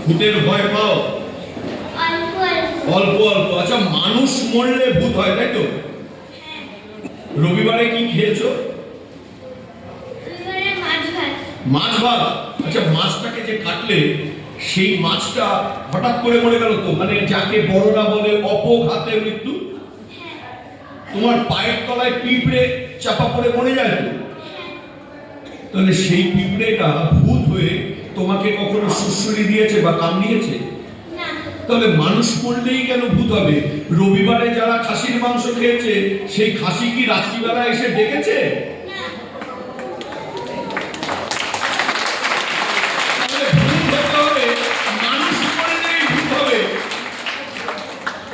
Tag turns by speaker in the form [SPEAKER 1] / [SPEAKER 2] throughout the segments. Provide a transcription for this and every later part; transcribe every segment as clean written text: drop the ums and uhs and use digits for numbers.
[SPEAKER 1] ভূতের ভয় পাও? অল্প অল্প। আচ্ছা, মানুষ মরলে ভূত হয়, তাই তো? রবিবারে কি খেয়েছো? মাছ ভাত। আচ্ছা, মাছটাকে যে কাটলে সেই মাছটা হঠাৎ করে মরে গেল তো, মানে যাকে বড়রা বলে অপঘাতে মৃত্যু। তোমার পায়ের তলায় পিঁপড়ে চাপা পড়ে মরে যায় তো, তাহলে সেই পিঁপড়েটা ভূত হয়ে তোমাকে কখনো সুড়সুড়ি দিয়েছে বা কামড়িয়েছে? তাহলে মানুষ মরলেই কেন ভূত হবে? রবিবারে যারা খাসির মাংস খেয়েছে সেই খাসি কি রাত্রিবেলা এসে ডেকেছে?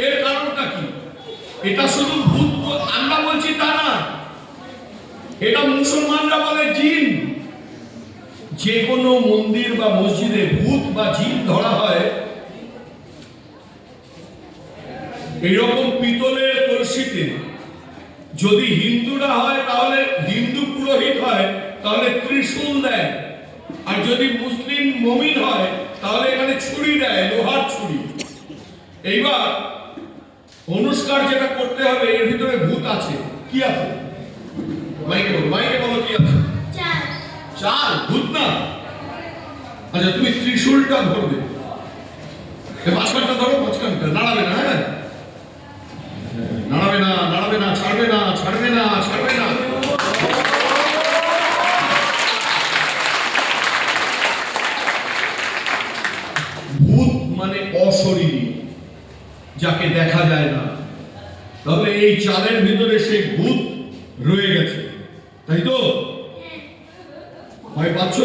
[SPEAKER 1] এর কারণটা কি? এটা শুধু ভূত আমরা বলছি তা না, এটা মুসলমানরা বলে জিন। যে কোনো মন্দির বা মসজিদে ভূত বা জিন ধরা হয় এইরকম পিতলের কলসিতে। যদি হিন্দুরা হয় তাহলে হিন্দু পুরোহিত হয় তাহলে ত্রিশূল দেয়, আর যদি মুসলিম মুমিন হয় তাহলে এখানে ছুরি দেয়, লোহার ছুরি। এইবার অনুষ্কার যেটা করতে হবে, এর ভিতরে ভূত আছে। কি আছে? মাইকে বলো, মাইকে বলো, কি আছে? চাল। ভূত না? আচ্ছা, তুমি ত্রিশূলটা ধরবে, মাঝখানটা ধরো, মাঝখানটা নাড়াবে না। হ্যাঁ, নাড়াবে না, নাড়াবে না, ছাড়বে না, ছাড়বে না, ছাড়বে না। ভূত মানে অশরীরী, যাকে দেখা যায় না। তবে এই চালের ভিতরে সেই ভূত রয়ে গেছে, তাই তো? ভয় পাচ্ছ?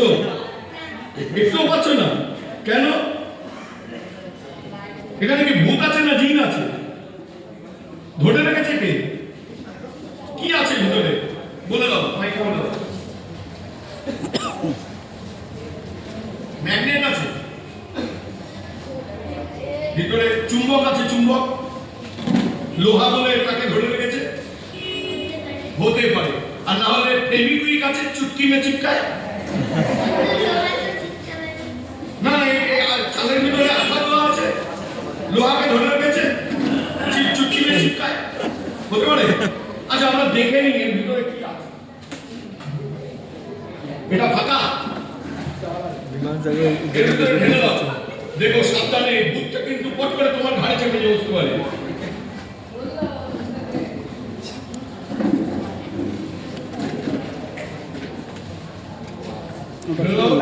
[SPEAKER 1] একটুও পাচ্ছ না কেন? এখানে কি ভূত আছে না জিন আছে? ধরে রেখেছে কে? কি আছে ভিতরে বলে দাও, মাইকে বলে দাও। ম্যাগনেট আছে ভিতরে, চুম্বক আছে, চুম্বক। লোহা বলে তাকে ধরে রেখেছে, হতে পারে। আর না হলে ফেভিকুইক আছে, চুটকি মে চিপকায় না। চালের ভিতরে আঠা লোহা আছে, লোহাকে ধরে রেখেছে, চুটকি মে চিপকায়, হতে পারে। আচ্ছা, আমরা দেখে নিই এর ভিতরে কি আছে। এটা ফাঁকা, এর ভিতরে ঢেলে দাও। দেখো সাবধানে, ভূতটা কিন্তু পট করে তোমার ঘাড়ে চেপে যে বসতে পারে।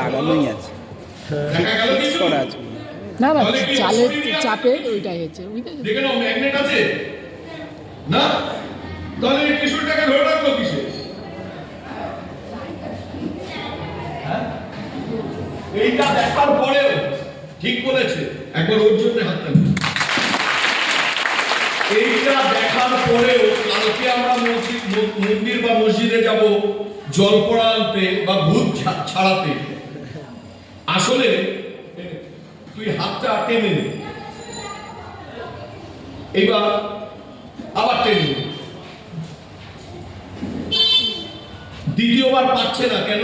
[SPEAKER 2] লাগানোই আছে,
[SPEAKER 3] না না, চালের চাপে ওইটাই হচ্ছে।
[SPEAKER 1] দেখে নাও, ম্যাগনেট আছে না? তাহলে এই ত্রিশূলটাকে ধরে রাখলো কিসে? এইটা দেখার পরেও ঠিক বলেছে, একবার ওর জন্য হাত টান। এইটা দেখার পরেও কালকে আমরা মন্দির বা মসজিদে যাব জল পড়া আনতে বা ভূত ছাড়াতে। আসলে তুই হাতটা টেনে নে, এবার আবার টেনে নে। দ্বিতীয়বার পারছে না কেন?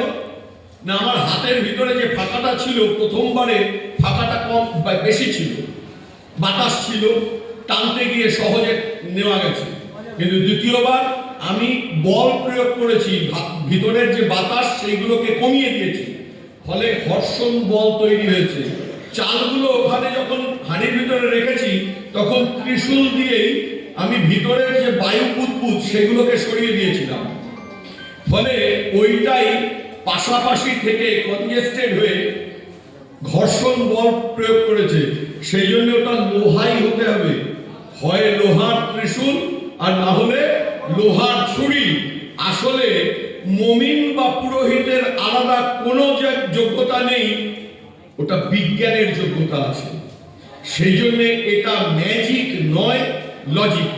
[SPEAKER 1] না, আমার হাতের ভিতরে যে ফাঁকাটা ছিল প্রথমবারে ফাঁকাটা কম বা বেশি ছিল, বাতাস ছিল, টানতে গিয়ে সহজে নেওয়া গেছে। কিন্তু দ্বিতীয়বার আমি বল প্রয়োগ করেছি, ভিতরের যে বাতাস সেইগুলোকে কমিয়ে দিয়েছি, ফলে ঘর্ষণ বল তৈরি হয়েছে। চালগুলো ওখানে যখন হাঁড়ির ভিতরে রেখেছি তখন ত্রিশূল দিয়েই আমি ভিতরের যে বায়ু বুদবুদ সেগুলোকে সরিয়ে দিয়েছিলাম, ফলে ওইটাই পাশাপাশি থেকে কনজেস্টেড হয়ে ঘর্ষণ বল প্রয়োগ করেছে। সেই জন্য ওটা লোহাই হতে হবে, হয় লোহার ত্রিশূল আর না হলে লোহার ছুরি। আসলে মুমিন বা পুরোহিতের আলাদা কোনো যোগ্যতা নেই, ওটা বিজ্ঞানের যোগ্যতা আছে। সেই জন্য এটা ম্যাজিক নয়, লজিক।